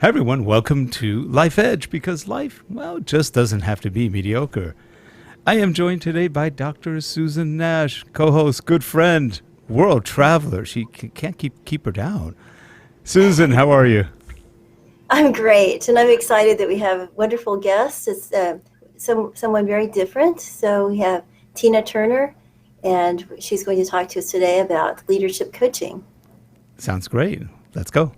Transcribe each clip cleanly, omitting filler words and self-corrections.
Hi everyone, welcome to Life Edge, because life, well, just doesn't have to be mediocre. I am joined today by Dr. Susan Nash, co-host, good friend, world traveler. She can't keep her down. Susan, how are you? I'm great, and I'm excited that we have wonderful guests. It's someone very different. So we have Tina Turner, and she's going to talk to us today about leadership coaching. Sounds great. Let's go.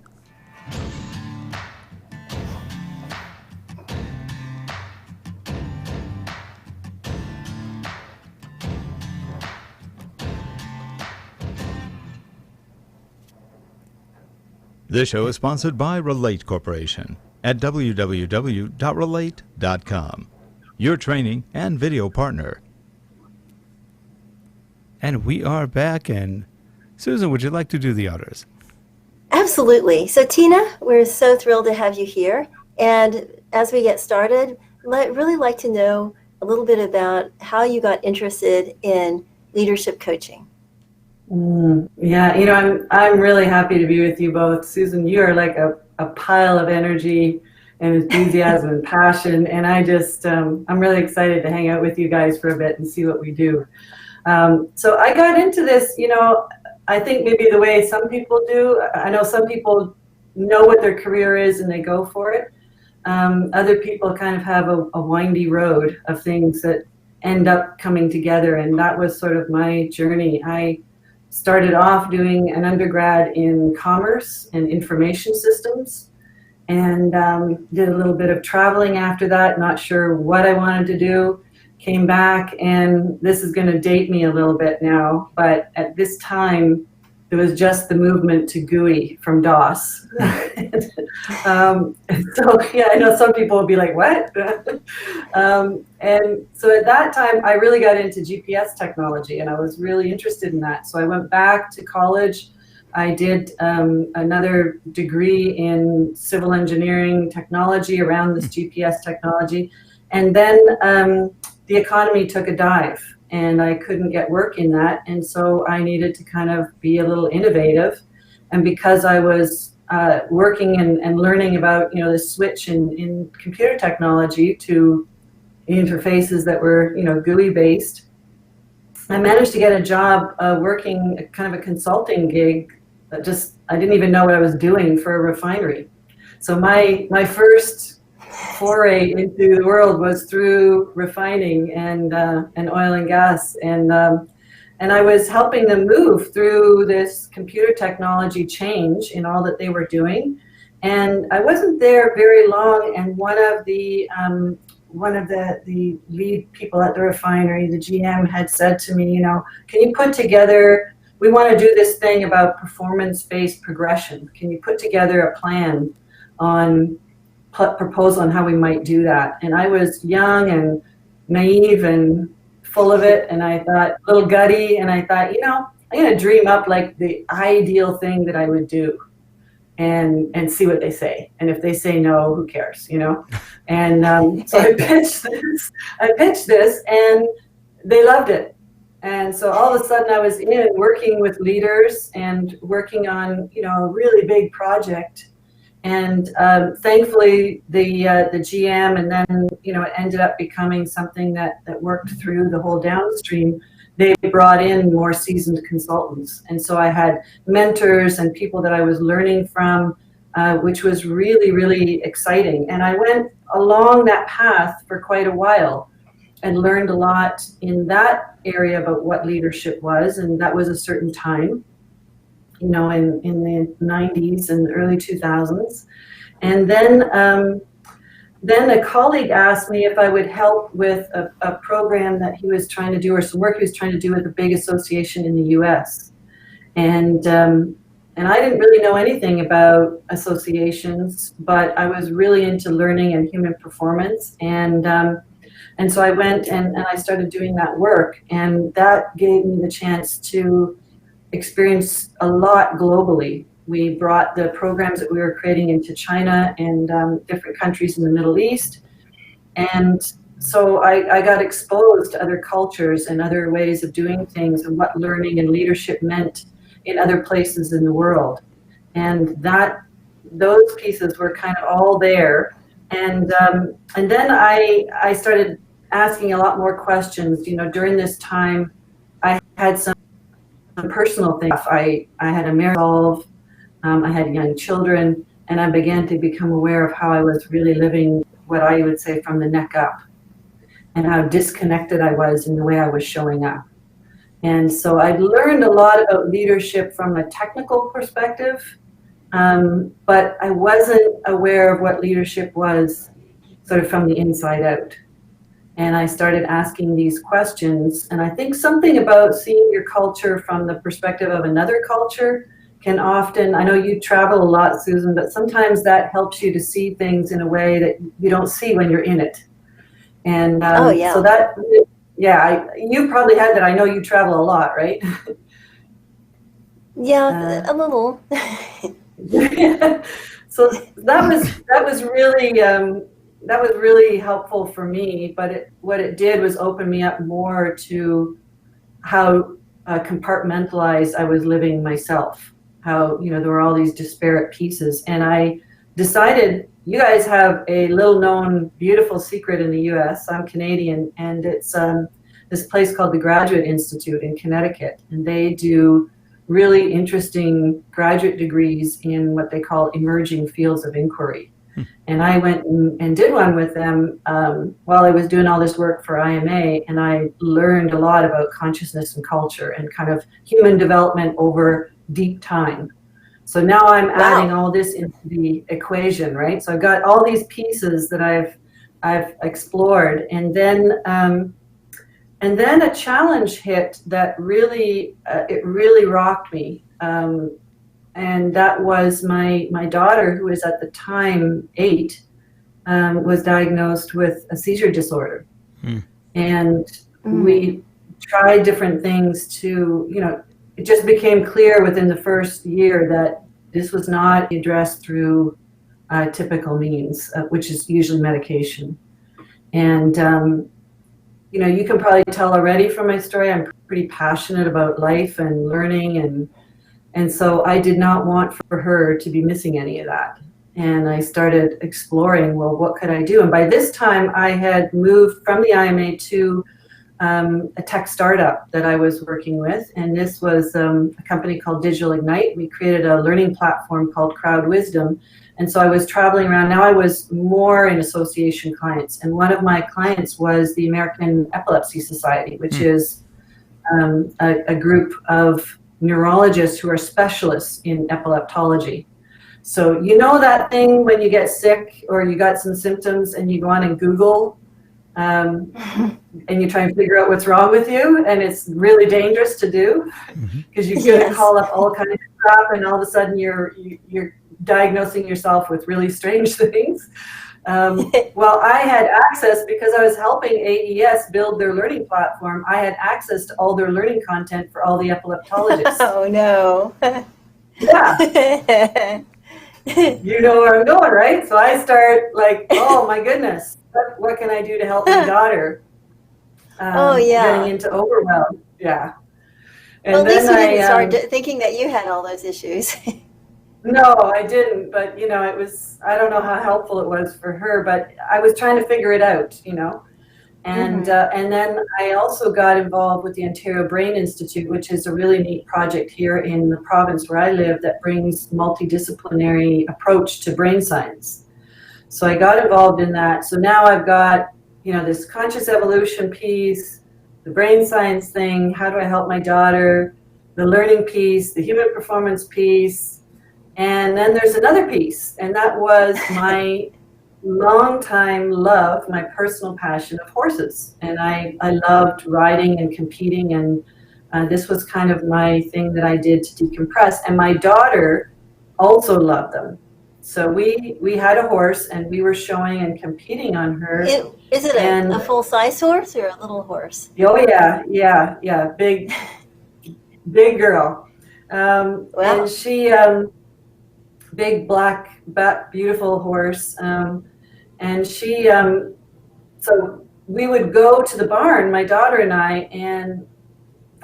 This show is sponsored by Relate Corporation at www.relate.com, your training and video partner. And we are back, and Susan, would you like to do the honors? Absolutely. So Tina, we're so thrilled to have you here. And as we get started, I'd really like to know a little bit about how you got interested in leadership coaching. Yeah, I'm really happy to be with you both. Susan, you are like a pile of energy and enthusiasm and passion, and I'm really excited to hang out with you guys for a bit and see what we do. So I got into this, I think maybe the way some people do. I know some people know what their career is and they go for it. Other people kind of have a windy road of things that end up coming together, and that was sort of my journey. I started off doing an undergrad in commerce and information systems, and did a little bit of traveling after that, not sure what I wanted to do. Came back, and this is going to date me a little bit now, but at this time, it was just the movement to GUI from DOS. So, yeah, I know some people will be like, what? And so at that time, I really got into GPS technology, and I was really interested in that. So I went back to college. I did another degree in civil engineering technology around this GPS technology. And then the economy took a dive, and I couldn't get work in that. And so I needed to kind of be a little innovative. And because I was working and learning about, the switch in computer technology to interfaces that were, GUI based, I managed to get a job working kind of a consulting gig. I didn't even know what I was doing for a refinery. So my first foray into the world was through refining and oil and gas, and I was helping them move through this computer technology change in all that they were doing. And I wasn't there very long, and one of the lead people at the refinery, the GM, had said to me, can you put together, we want to do this thing about performance-based progression. Can you put together a plan on proposal on how we might do that? And I was young and naive and full of it, and I thought, a little gutty, and I thought, I'm going to dream up like the ideal thing that I would do and see what they say. And if they say no, who cares, And so I pitched this, and they loved it. And so all of a sudden I was working with leaders and working on, a really big project. And thankfully, the GM, and then it ended up becoming something that worked through the whole downstream. They brought in more seasoned consultants, and so I had mentors and people that I was learning from, which was really, really exciting. And I went along that path for quite a while and learned a lot in that area about what leadership was, and that was a certain time. In the 90s and early 2000s. And then a colleague asked me if I would help with a program that he was trying to do, or some work he was trying to do with a big association in the US. And I didn't really know anything about associations, but I was really into learning and human performance. And so I went and I started doing that work, and that gave me the chance to experience a lot globally. We brought the programs that we were creating into China and different countries in the Middle East. And so I got exposed to other cultures and other ways of doing things, and what learning and leadership meant in other places in the world. And that those pieces were kind of all there. And then I started asking a lot more questions. You know, during this time, I had some personal things. I had a marriage, I had young children, and I began to become aware of how I was really living what I would say from the neck up, and how disconnected I was in the way I was showing up. And so I'd learned a lot about leadership from a technical perspective, but I wasn't aware of what leadership was sort of from the inside out. And I started asking these questions, and I think something about seeing your culture from the perspective of another culture can often, I know you travel a lot, Susan, but sometimes that helps you to see things in a way that you don't see when you're in it. And Oh, yeah. so that, yeah, you probably had that. I know you travel a lot, right? Yeah, a little. So that was really helpful for me. But what it did was open me up more to how compartmentalized I was living myself. How, you know, there were all these disparate pieces, and I decided, you guys have a little known beautiful secret in the US. I'm Canadian, and it's this place called the Graduate Institute in Connecticut, and they do really interesting graduate degrees in what they call emerging fields of inquiry. And I went and did one with them while I was doing all this work for IMA, and I learned a lot about consciousness and culture and kind of human development over deep time. So now I'm adding all this into the equation, right? So I've got all these pieces that I've explored, and then a challenge hit that really it really rocked me, and that was my daughter, who was at the time 8, was diagnosed with a seizure disorder, and we tried different things to, you know, it just became clear within the first year that this was not addressed through typical means, which is usually medication. And, you know, you can probably tell already from my story, I'm pretty passionate about life and learning. And so I did not want for her to be missing any of that. And I started exploring, well, what could I do? And by this time, I had moved from the IMA to a tech startup that I was working with, and this was a company called Digital Ignite. We created a learning platform called Crowd Wisdom, and so I was traveling around. Now I was more in association clients, and one of my clients was the American Epilepsy Society, which is a group of neurologists who are specialists in epileptology. So you know that thing when you get sick or you got some symptoms and you go on and Google and you try and figure out what's wrong with you, and it's really dangerous to do because you're going to call up all kinds of crap, and all of a sudden you're diagnosing yourself with really strange things. Well, I had access, because I was helping AES build their learning platform. I had access to all their learning content for all the epileptologists. Oh, no. Yeah. You know where I'm going, right? So I start like, oh my goodness, what can I do to help my daughter? Getting into overwhelm. Yeah. And well, at least you didn't start I thinking that you had all those issues. No, I didn't, but you know, it was, I don't know how helpful it was for her, but I was trying to figure it out, you know. And then I also got involved with the Ontario Brain Institute, which is a really neat project here in the province where I live that brings multidisciplinary approach to brain science. So I got involved in that. So now I've got, you know, this conscious evolution piece, the brain science thing, how do I help my daughter, the learning piece, the human performance piece, and then there's another piece, and that was my long-time love, my personal passion of horses. And I loved riding and competing, and this was kind of my thing that I did to decompress. And my daughter also loved them. So we had a horse, and we were showing and competing on her. Is it a full-size horse or a little horse? Oh, yeah, big girl. Wow. And she, big black, beautiful horse. And she, so we would go to the barn, my daughter and I, and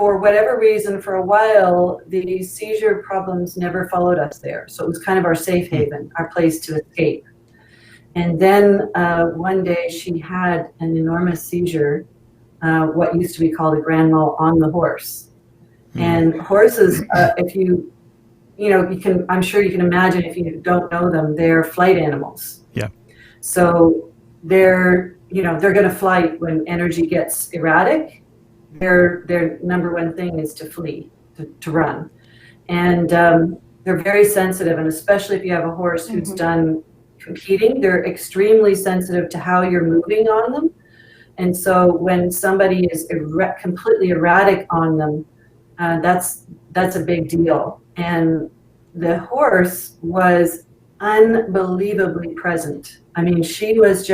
for whatever reason, for a while, the seizure problems never followed us there. So it was kind of our safe haven, our place to escape. And then one day she had an enormous seizure, what used to be called a grand mal on the horse. And horses, if you can, I'm sure you can imagine, if you don't know them, they're flight animals. Yeah. So they're going to flight when energy gets erratic. Their number one thing is to flee, to run. And they're very sensitive, and especially if you have a horse who's done competing, they're extremely sensitive to how you're moving on them. And so when somebody is completely erratic on them, that's a big deal. And the horse was unbelievably present. I mean, she was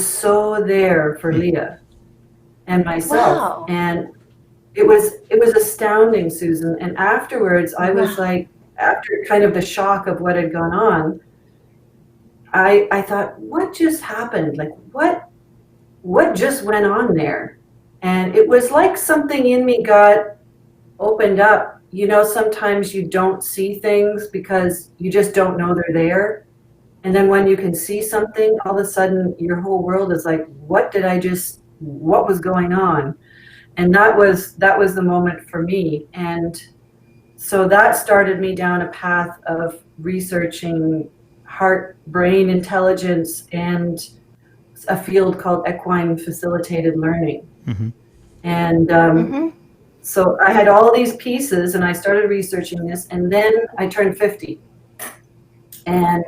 so there for Leah and myself. Wow. And it was astounding, Susan. And afterwards, I was like, after kind of the shock of what had gone on, I thought, what just happened? Like, what just went on there? And it was like something in me got opened up. You know, sometimes you don't see things because you just don't know they're there. And then when you can see something, all of a sudden your whole world is like, what was going on? And that was the moment for me. And so that started me down a path of researching heart-brain intelligence and a field called equine facilitated learning. And so I had all these pieces, and I started researching this, and then I turned 50. And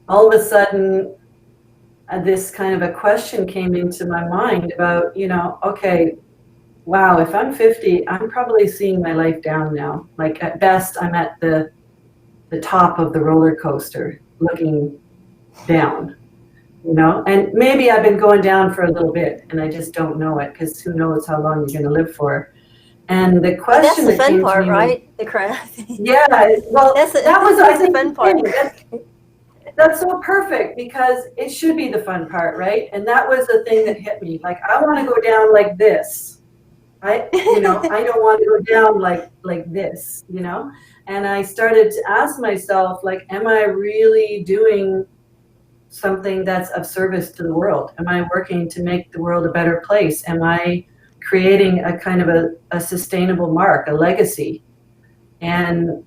all of a sudden, this kind of a question came into my mind about, okay, wow, if I'm 50, I'm probably seeing my life down now. Like, at best, I'm at the top of the roller coaster looking down, and maybe I've been going down for a little bit and I just don't know it, because who knows how long you're going to live for. And the question, that's the fun part, right? The craft. Yeah, well, that's the fun part. That's so perfect, because it should be the fun part, right? And that was the thing that hit me. Like, I want to go down like this. I don't want to go down like this, And I started to ask myself, like, am I really doing something that's of service to the world? Am I working to make the world a better place? Am I creating a kind of a sustainable mark, a legacy? And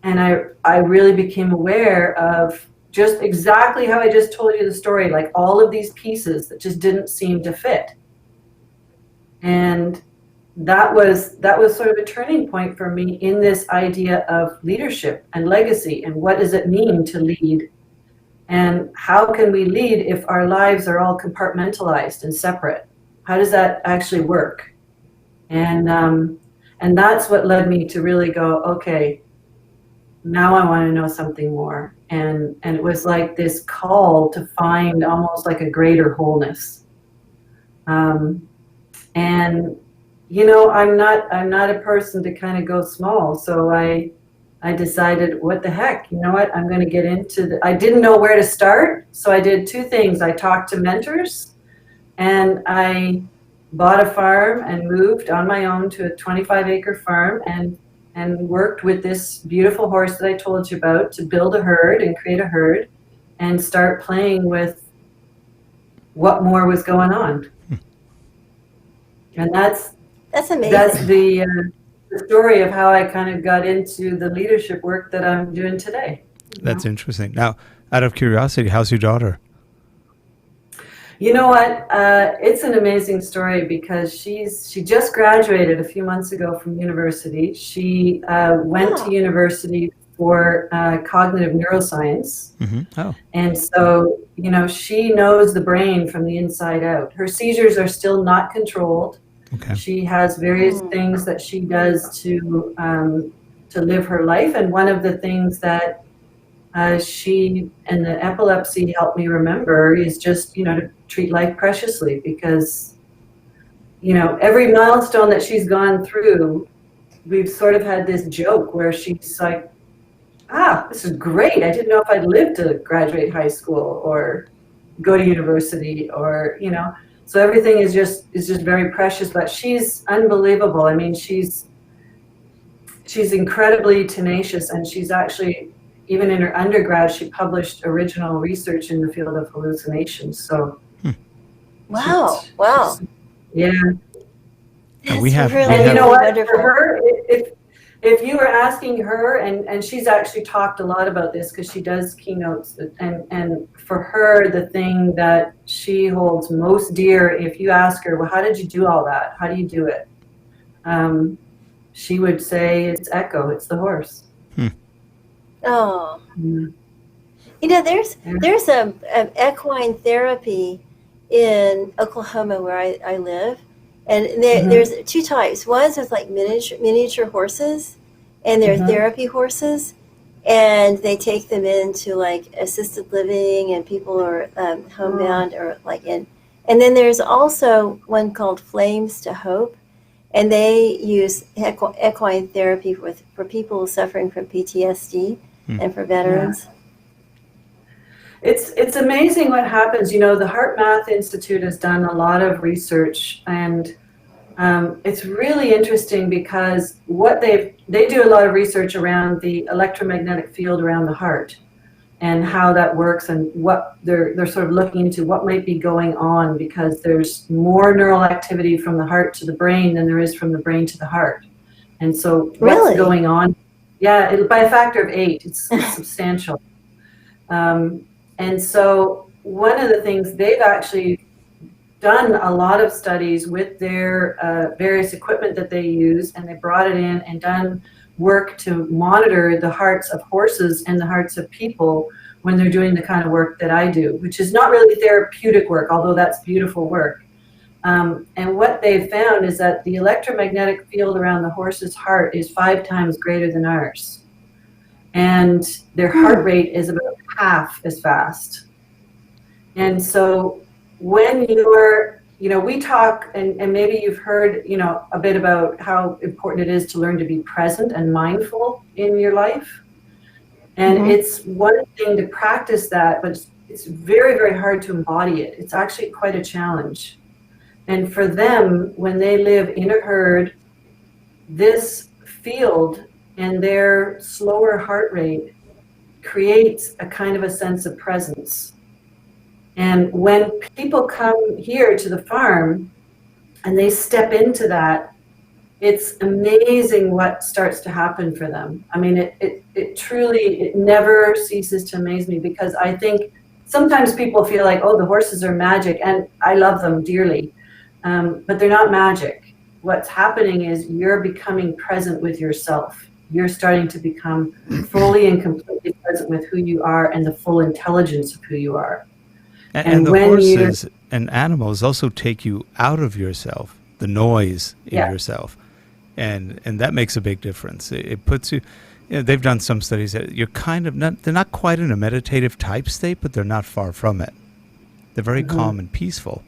I really became aware of just exactly how I just told you the story, like all of these pieces that just didn't seem to fit. And that was sort of a turning point for me in this idea of leadership and legacy, and what does it mean to lead, and how can we lead if our lives are all compartmentalized and separate? How does that actually work? And that's what led me to really go, okay, now I want to know something more. And it was like this call to find almost like a greater wholeness. And I'm not a person to kind of go small. So I decided, what the heck, you know what, I'm going to get into I didn't know where to start. So I did two things. I talked to mentors, and I bought a farm and moved on my own to a 25-acre farm and worked with this beautiful horse that I told you about to build a herd and create a herd and start playing with what more was going on. And that's amazing. That's the story of how I kind of got into the leadership work that I'm doing today. That's interesting. Now, out of curiosity, how's your daughter? You know what? It's an amazing story, because she just graduated a few months ago from university. She went to university for cognitive neuroscience. Oh. And so, she knows the brain from the inside out. Her seizures are still not controlled. Okay. She has various things that she does to live her life. And one of the things that she and the epilepsy helped me remember is just, to treat life preciously, because, every milestone that she's gone through, we've sort of had this joke where she's like, this is great. I didn't know if I'd live to graduate high school or go to university or, So everything is just very precious, but she's unbelievable. I mean, she's incredibly tenacious, and she's actually, even in her undergrad, she published original research in the field of hallucinations. So Wow. Yeah. And we have, really, And you know what, wonderful. for her, if you were asking her, and she's actually talked a lot about this because she does keynotes, and for her, the thing that she holds most dear, if you ask her, well, how did you do all that? How do you do it? She would say it's Echo, it's the horse. Oh. Mm. You know, there's a equine therapy in Oklahoma where I live, and there's two types. One's with like miniature horses, and they're therapy horses, and they take them into like assisted living, and people are homebound or like in. And then there's also one called Flames to Hope, and they use equine therapy for people suffering from PTSD and for veterans. Yeah. It's amazing what happens. You know, the Heart Math Institute has done a lot of research, and it's really interesting because what they do a lot of research around the electromagnetic field around the heart and how that works, and what they're sort of looking into what might be going on, because there's more neural activity from the heart to the brain than there is from the brain to the heart. And so what's going on? Yeah, by a factor of 8, it's substantial. And so one of the things, they've actually done a lot of studies with their various equipment that they use, and they brought it in and done work to monitor the hearts of horses and the hearts of people when they're doing the kind of work that I do, which is not really therapeutic work, although that's beautiful work. And what they've found is that the electromagnetic field around the horse's heart is 5 times greater than ours. And their heart rate is about half as fast. And so when you're, we talk, and maybe you've heard, a bit about how important it is to learn to be present and mindful in your life. And it's one thing to practice that, but it's very, very hard to embody it. It's actually quite a challenge. And for them, when they live in a herd, this field and their slower heart rate creates a kind of a sense of presence. And when people come here to the farm and they step into that, it's amazing what starts to happen for them. I mean, it truly never ceases to amaze me, because I think sometimes people feel like, oh, the horses are magic, and I love them dearly, but they're not magic. What's happening is you're becoming present with yourself. You're starting to become fully and completely present with who you are and the full intelligence of who you are. And the horses and animals also take you out of yourself, the noise in yourself. And that makes a big difference. It puts you, they've done some studies that you're kind of not, they're not quite in a meditative type state, but they're not far from it. They're very calm and peaceful.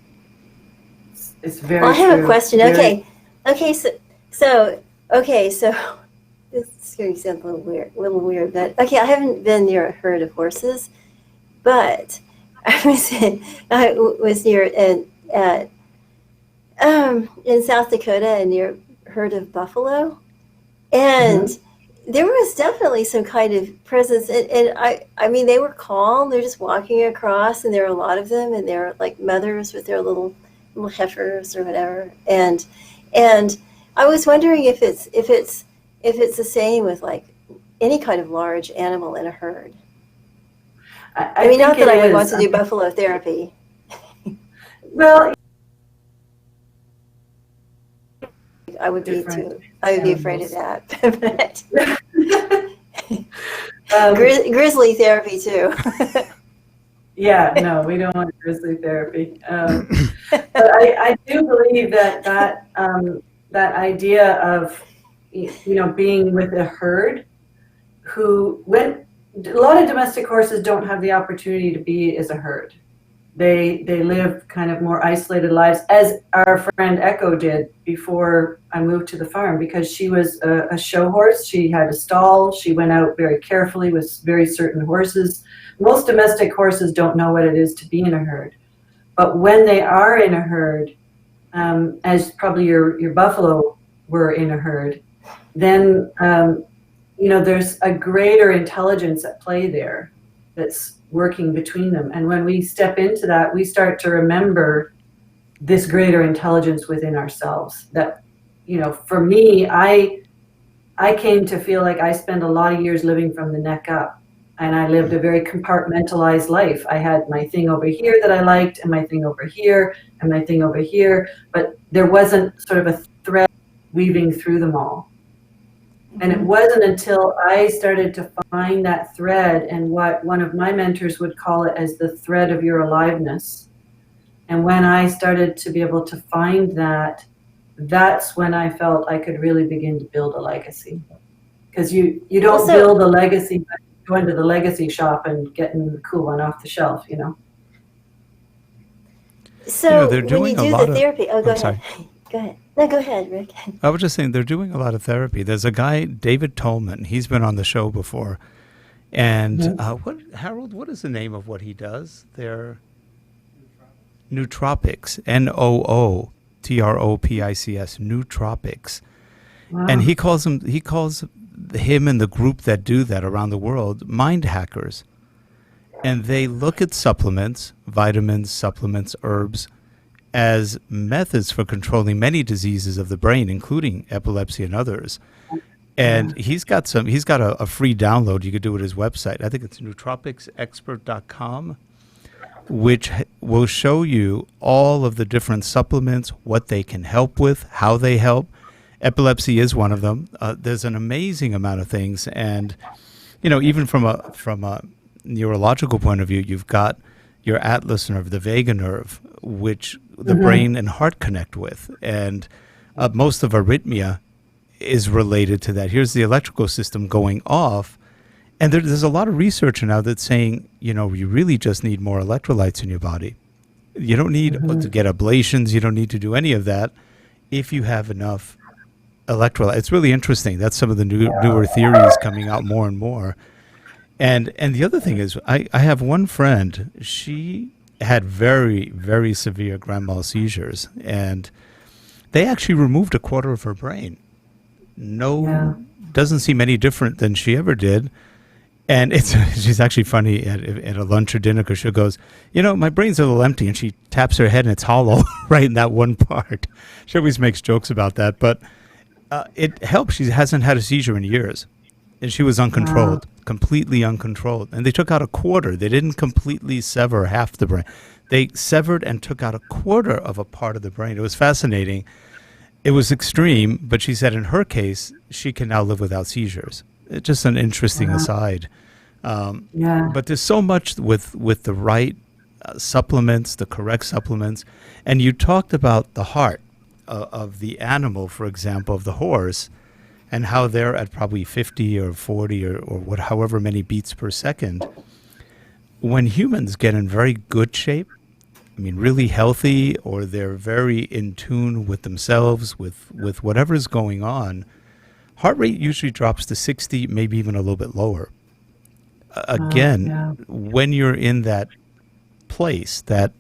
It's very Well, I have a question. Very... Okay, so this is going to sound a little weird, but okay, I haven't been near a herd of horses, but I was near in South Dakota, and near a herd of buffalo, and there was definitely some kind of presence, and I mean, they were calm. They're just walking across, and there were a lot of them, and they're like mothers with their little heifers or whatever, and I was wondering if it's the same with like any kind of large animal in a herd. I mean, not that I would want to do buffalo therapy. Well, I would be afraid of that. But grizzly therapy too. Yeah, no, we don't want grizzly therapy. But I do believe that idea of, being with a herd, when a lot of domestic horses don't have the opportunity to be as a herd. They live kind of more isolated lives, as our friend Echo did before I moved to the farm, because she was a show horse. She had a stall. She went out very carefully with very certain horses. Most domestic horses don't know what it is to be in a herd. But when they are in a herd, as probably your buffalo were in a herd, then there's a greater intelligence at play there that's working between them. And when we step into that, we start to remember this greater intelligence within ourselves. That, for me, I came to feel like I spent a lot of years living from the neck up, and I lived a very compartmentalized life. I had my thing over here that I liked, and my thing over here, and my thing over here, but there wasn't sort of a thread weaving through them all. And it wasn't until I started to find that thread, and what one of my mentors would call it as the thread of your aliveness. And when I started to be able to find that, that's when I felt I could really begin to build a legacy. Because you don't build a legacy by going to the legacy shop and getting the cool one off the shelf, So they're when doing you a do lot the of. therapy, go ahead. Sorry. Go ahead. No, go ahead, Rick. I was just saying they're doing a lot of therapy. There's a guy, David Tolman. He's been on the show before. And Harold, what is the name of what he does? They're nootropics, nootropics, nootropics. Wow. And he calls him and the group that do that around the world mind hackers. And they look at supplements, vitamins, supplements, herbs, as methods for controlling many diseases of the brain, including epilepsy and others. And he's got a free download. You could do it at his website. I think it's nootropicsexpert.com, which will show you all of the different supplements, what they can help with, how they help. Epilepsy is one of them. There's an amazing amount of things. And, even from a neurological point of view, you've got your atlas nerve, the vagus nerve, which the brain and heart connect with. And most of arrhythmia is related to that. Here's the electrical system going off. And there's a lot of research now that's saying, you really just need more electrolytes in your body. You don't need to get ablations. You don't need to do any of that if you have enough electrolytes. It's really interesting. That's some of the newer theories coming out more and more. And the other thing is, I have one friend, she had very, very severe grand mal seizures, and they actually removed a quarter of her brain. Doesn't seem any different than she ever did. And she's actually funny at a lunch or dinner, because she goes, my brain's a little empty, and she taps her head and it's hollow right in that one part. She always makes jokes about that, but it helps. She hasn't had a seizure in years. And she was uncontrolled, completely uncontrolled. And they took out a quarter. They didn't completely sever half the brain. They severed and took out a quarter of a part of the brain. It was fascinating. It was extreme, but she said in her case, she can now live without seizures. It's just an interesting aside. But there's so much with the right supplements, the correct supplements. And you talked about the heart of the animal, for example, of the horse, and how they're at probably 50 or 40 or however many beats per second. When humans get in very good shape, really healthy, or they're very in tune with themselves, with whatever's going on, heart rate usually drops to 60, maybe even a little bit lower. When you're in that place, that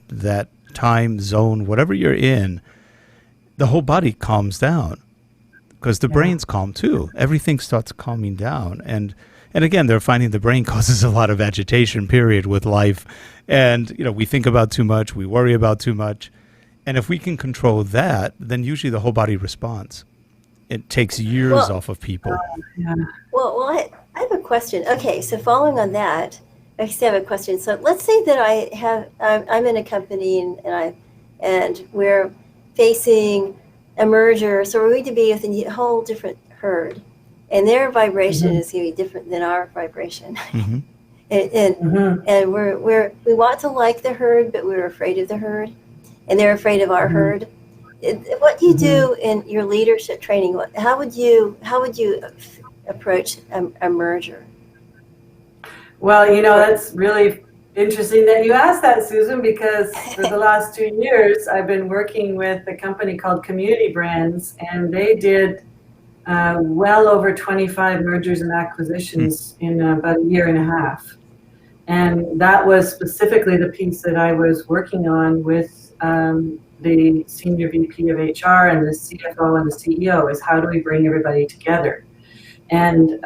time zone, whatever you're in, the whole body calms down. Because the brain's calm too. Everything starts calming down. And again, they're finding the brain causes a lot of agitation, period, with life. And, we think about too much, we worry about too much. And if we can control that, then usually the whole body responds. It takes years off of people. Well, I have a question. Okay, so following on that, I have a question. So let's say that I'm in a company and we're facing a merger, so we're going to be with a whole different herd, and their vibration is going to be different than our vibration. And we want to like the herd, but we're afraid of the herd, and they're afraid of our herd. What do you do in your leadership training? How would you approach a merger? Well, that's really interesting that you asked that, Susan, because for the last 2 years, I've been working with a company called Community Brands, and they did well over 25 mergers and acquisitions in about a year and a half. And that was specifically the piece that I was working on with the senior VP of HR and the CFO and the CEO, is how do we bring everybody together? And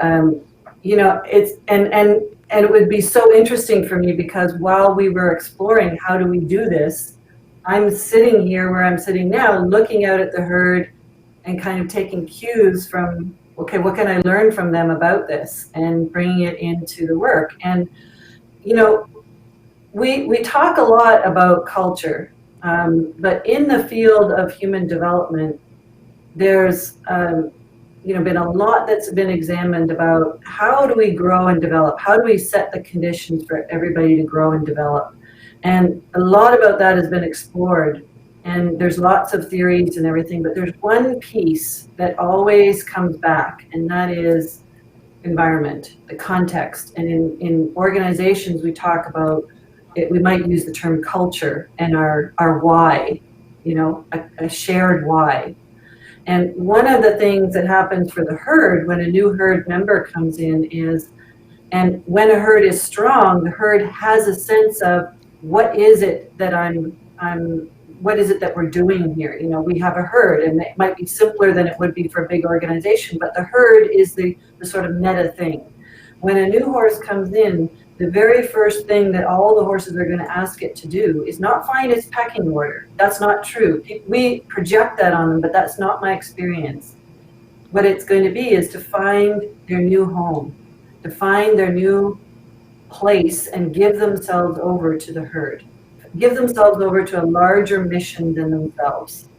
and it would be so interesting for me, because while we were exploring how do we do this, I'm sitting here where I'm sitting now, looking out at the herd and kind of taking cues from, okay, what can I learn from them about this, and bringing it into the work. And we talk a lot about culture, but in the field of human development, there's been a lot that's been examined about how do we grow and develop, how do we set the conditions for everybody to grow and develop. And a lot about that has been explored, and there's lots of theories and everything, but there's one piece that always comes back, and that is environment, the context. And in organizations, we talk about it, we might use the term culture and our why, a shared why. And one of the things that happens for the herd when a new herd member comes in is, and when a herd is strong, the herd has a sense of what is it that what is it that we're doing here? We have a herd, and it might be simpler than it would be for a big organization, but the herd is the sort of meta thing. When a new horse comes in, the very first thing that all the horses are going to ask it to do is not find its pecking order. That's not true. We project that on them, but that's not my experience. What it's going to be is to find their new home, to find their new place, and give themselves over to the herd, give themselves over to a larger mission than themselves.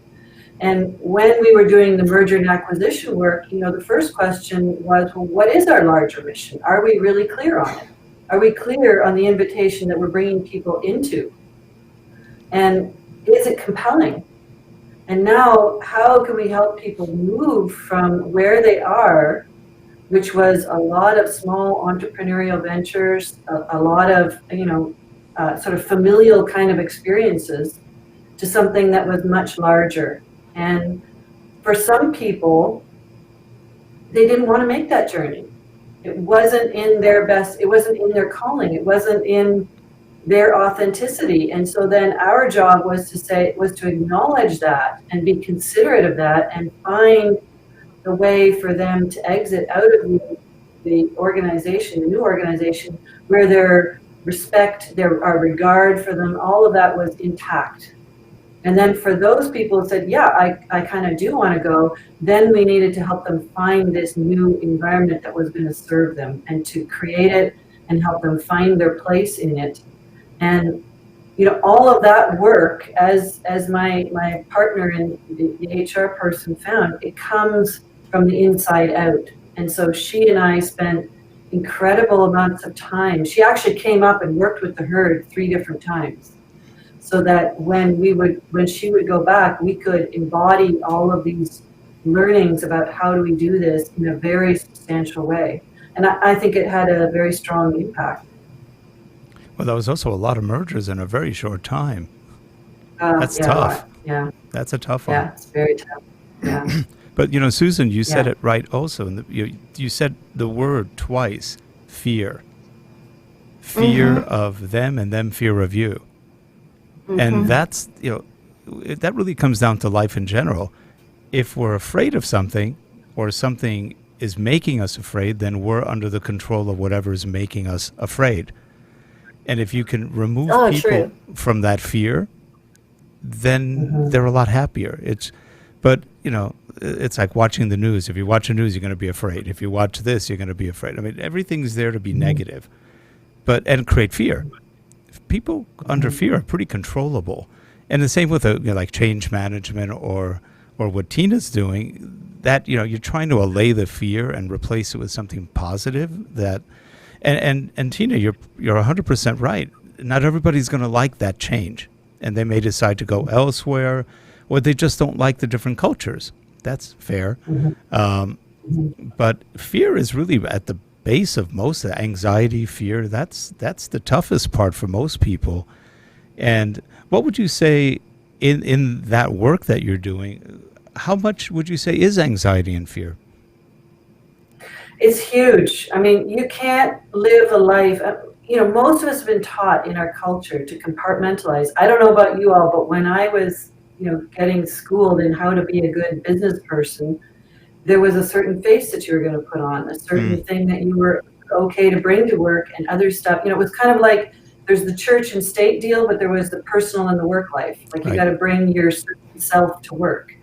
And when we were doing the merger and acquisition work, the first question was, well, what is our larger mission? Are we really clear on it? Are we clear on the invitation that we're bringing people into? And is it compelling? And now, how can we help people move from where they are, which was a lot of small entrepreneurial ventures, a lot of, sort of familial kind of experiences, to something that was much larger. And for some people, they didn't want to make that journey. It wasn't in their best, it wasn't in their calling, it wasn't in their authenticity. And so then our job was to acknowledge that and be considerate of that, and find the way for them to exit out of the organization, the new organization, where their respect, our regard for them, all of that was intact. And then for those people who said, yeah, I kind of do want to go, then we needed to help them find this new environment that was going to serve them, and to create it and help them find their place in it. And all of that work, as my partner and the HR person found, it comes from the inside out. And so she and I spent incredible amounts of time. She actually came up and worked with the herd 3 different times, so that when she would go back, we could embody all of these learnings about how do we do this in a very substantial way. And I think it had a very strong impact. Well, there was also a lot of mergers in a very short time. That's tough. Yeah. That's a tough one. Yeah, it's very tough. Yeah. But, Susan, you said it right also. You said the word twice, fear. Fear of them, and them fear of you. And that's, that really comes down to life in general. If we're afraid of something, or something is making us afraid, then we're under the control of whatever is making us afraid. And if you can remove people from that fear, then they're a lot happier. It's like watching the news. If you watch the news, you're going to be afraid. If you watch this, you're going to be afraid. I mean, everything's there to be negative, and create fear. People under fear are pretty controllable. And the same with like change management or what Tina's doing, that you're trying to allay the fear and replace it with something positive. That and Tina, you're 100% right. Not everybody's going to like that change, and they may decide to go elsewhere, or they just don't like the different cultures. That's fair. But fear is really at the base of most of anxiety, fear. That's the toughest part for most people. And what would you say in that work that you're doing, how much would you say is anxiety and fear? It's huge. I mean, you can't live a life, most of us have been taught in our culture to compartmentalize. I don't know about you all, but when I was, getting schooled in how to be a good business person, there was a certain face that you were going to put on, a certain thing that you were okay to bring to work, and other stuff. It was kind of like there's the church and state deal, but there was the personal and the work life. Like you got to bring your certain self to work.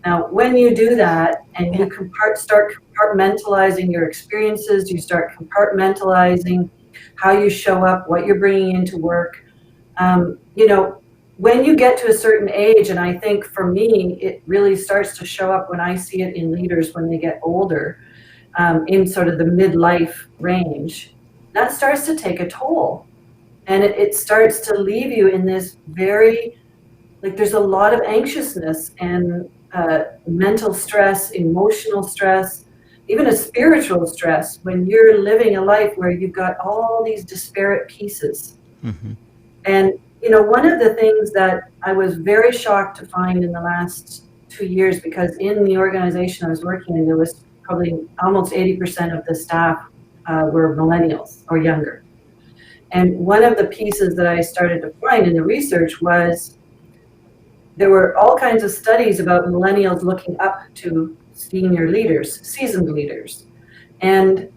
Now, when you do that and you start compartmentalizing your experiences, you start compartmentalizing how you show up, what you're bringing into work, when you get to a certain age, and I think for me, it really starts to show up when I see it in leaders when they get older, in sort of the midlife range, that starts to take a toll. And it starts to leave you in this very, there's a lot of anxiousness and mental stress, emotional stress, even a spiritual stress when you're living a life where you've got all these disparate pieces. Mm-hmm. And one of the things that I was very shocked to find in the last 2 years, because in the organization I was working in, there was probably almost 80% of the staff were millennials or younger. And one of the pieces that I started to find in the research was there were all kinds of studies about millennials looking up to senior leaders, seasoned leaders. And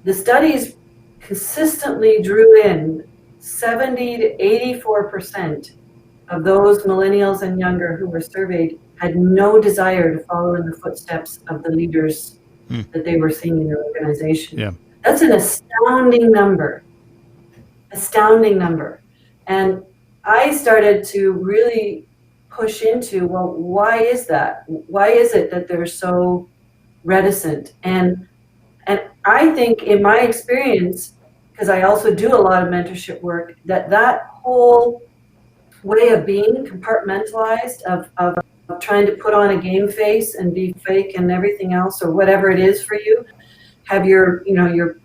the studies consistently drew in 70 to 84% of those millennials and younger who were surveyed had no desire to follow in the footsteps of the leaders that they were seeing in their organization. Yeah. That's an astounding number. And I started to really push into, well, why is that? Why is it that they're so reticent? And I think in my experience, because I also do a lot of mentorship work, that whole way of being compartmentalized, of trying to put on a game face and be fake and everything else, or whatever it is for you, have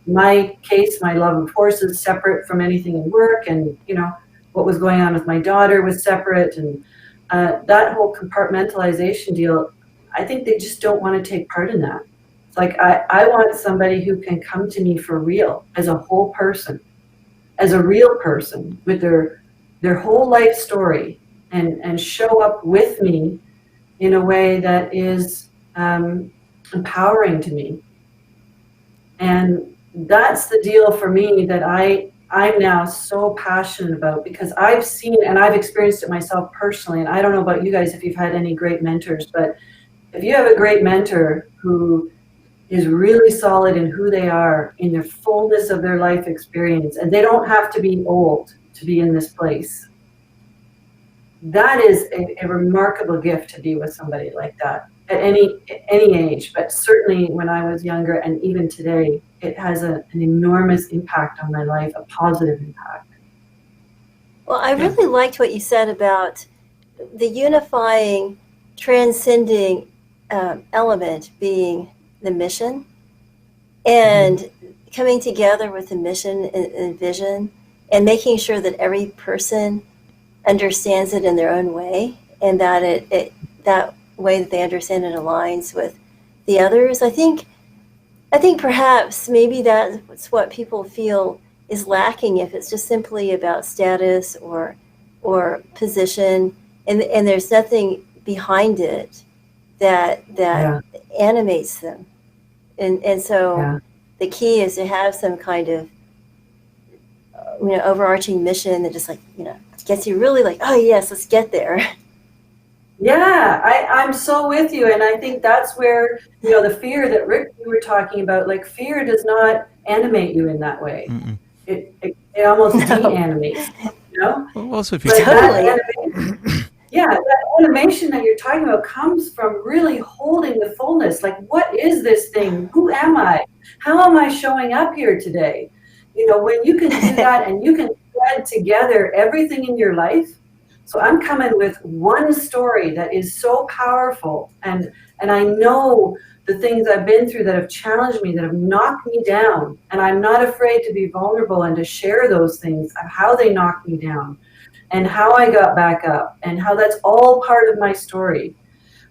my love of horses separate from anything in work, and what was going on with my daughter was separate, and that whole compartmentalization deal, I think they just don't want to take part in that. Like I want somebody who can come to me for real, as a whole person, as a real person with their whole life story, and show up with me in a way that is empowering to me. And that's the deal for me that I'm now so passionate about, because I've seen and I've experienced it myself personally. And I don't know about you guys if you've had any great mentors, but if you have a great mentor who is really solid in who they are, in their fullness of their life experience, and they don't have to be old to be in this place, that is a remarkable gift to be with somebody like that at any age. But certainly when I was younger, and even today, it has an enormous impact on my life, a positive impact. Well, I really liked what you said about the unifying, transcending element being the mission, and coming together with the mission and vision, and making sure that every person understands it in their own way, and that that way that they understand it aligns with the others. I think perhaps maybe that's what people feel is lacking, if it's just simply about status or position, and there's nothing behind it that animates them. And so the key is to have some kind of overarching mission that just gets you really oh yes, let's get there. Yeah, I'm so with you. And I think that's where, the fear that Rick, you were talking about, fear does not animate you in that way. Mm-mm. It almost de-animates, Well, also if you that animation that you're talking about comes from really holding the fullness. What is this thing? Who am I? How am I showing up here today? When you can do that and you can thread together everything in your life. So I'm coming with one story that is so powerful, and I know the things I've been through that have challenged me, that have knocked me down, and I'm not afraid to be vulnerable and to share those things, how they knocked me down, and how I got back up, and how that's all part of my story.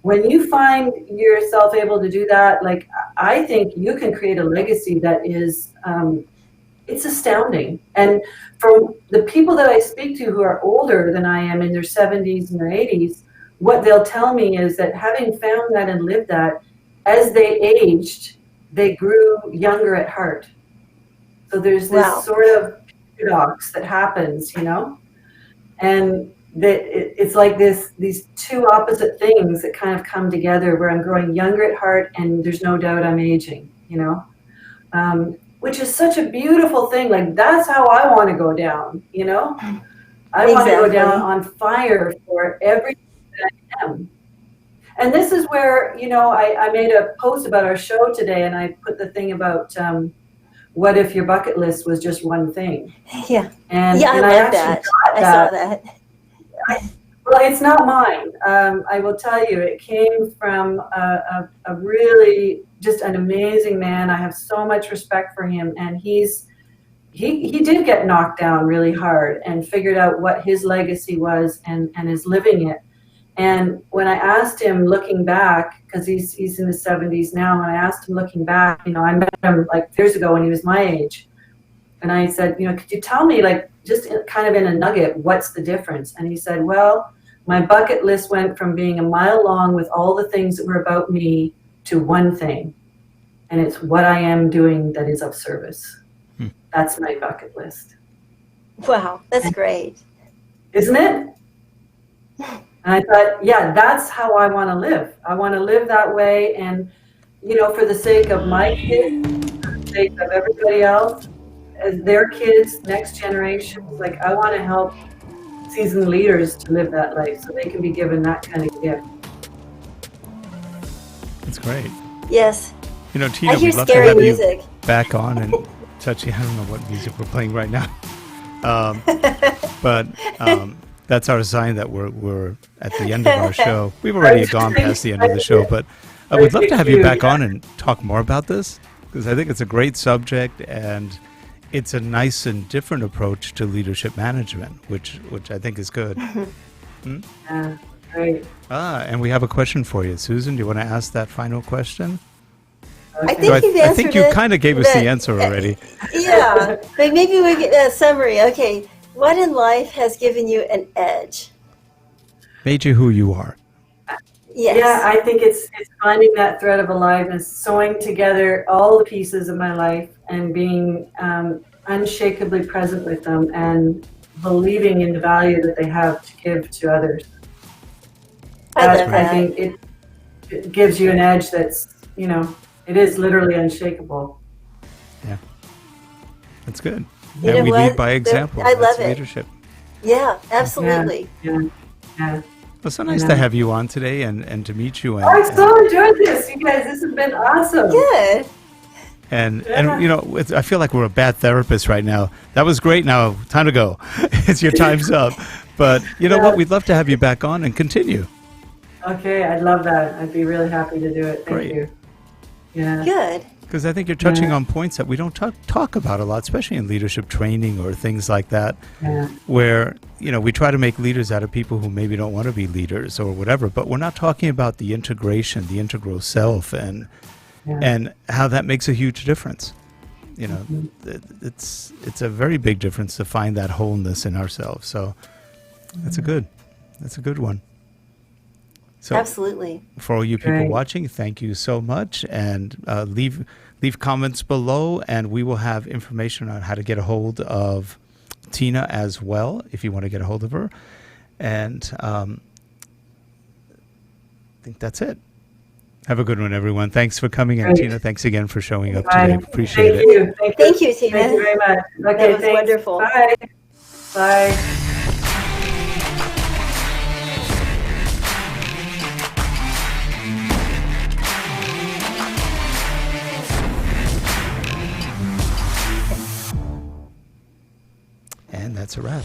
When you find yourself able to do that, I think you can create a legacy that is it's astounding. And from the people that I speak to who are older than I am, in their 70s and their 80s, what they'll tell me is that having found that and lived that, as they aged, they grew younger at heart. So there's this Wow. sort of paradox that happens, and it's like these two opposite things that kind of come together, where I'm growing younger at heart and there's no doubt I'm aging, which is such a beautiful thing. Like, that's how I want to go down, I want to go down on fire for everything that I am. And this is where, I made a post about our show today, and I put the thing about what if your bucket list was just one thing? Yeah. And I love that. I saw that. Well, it's not mine. I will tell you, it came from a really just an amazing man. I have so much respect for him, and he did get knocked down really hard and figured out what his legacy was, and is living it. And when I asked him, looking back, because he's in the 70s now, and I asked him looking back, I met him like years ago when he was my age, and I said, could you tell me, like, just kind of in a nugget, what's the difference? And he said, well, my bucket list went from being a mile long with all the things that were about me to one thing, and it's what I am doing that is of service. That's my bucket list. Wow, that's great. Isn't it? And I thought, yeah, that's how I want to live. I want to live that way. And, for the sake of my kids, for the sake of everybody else, as their kids, next generations, like, I want to help seasoned leaders to live that life so they can be given that kind of gift. That's great. Yes. Tina, I hear we'd love to scary have music. you back on and touch you. I don't know what music we're playing right now. But that's our sign that we're at the end of our show. We've already gone past the end of the show, but I would love to have you back on and talk more about this, because I think it's a great subject, and it's a nice and different approach to leadership management, which I think is good. Yeah, great. And we have a question for you. Susan, do you want to ask that final question? I think you've answered I think you kind of gave us the answer already. Yeah, but maybe we get a summary. Okay, what in life has given you an edge? Made you who you are. Yes. Yeah, I think it's finding that thread of aliveness, sewing together all the pieces of my life, and being unshakably present with them, and believing in the value that they have to give to others. I love that. I think it gives you an edge that's, it is literally unshakable. Yeah, that's good. You And know we what? lead by example. I love That's it. leadership. Yeah, absolutely. Yeah. Well, so nice to have you on today and to meet you. And, I've so enjoyed this, you guys. This has been awesome. Good. And I feel like we're a bad therapist right now. That was great. Now, time to go. It's your time's up. But you know what? We'd love to have you back on and continue. Okay, I'd love that. I'd be really happy to do it. Thank you. Yeah. Good. Because I think you're touching on points that we don't talk about a lot, especially in leadership training or things like that, where, we try to make leaders out of people who maybe don't want to be leaders or whatever, but we're not talking about the integration, the integral self, and how that makes a huge difference. It's a very big difference to find that wholeness in ourselves. So that's a good one. So Absolutely. for all you people watching, thank you so much, and leave comments below, and we will have information on how to get a hold of Tina as well if you want to get a hold of her. And I think that's it. Have a good one, everyone. Thanks for coming in, Tina. Thanks again for showing up today. Appreciate it. Thank you, Tina. Thank you very much. Okay, That was thanks. wonderful. Bye. Bye. And that's a wrap.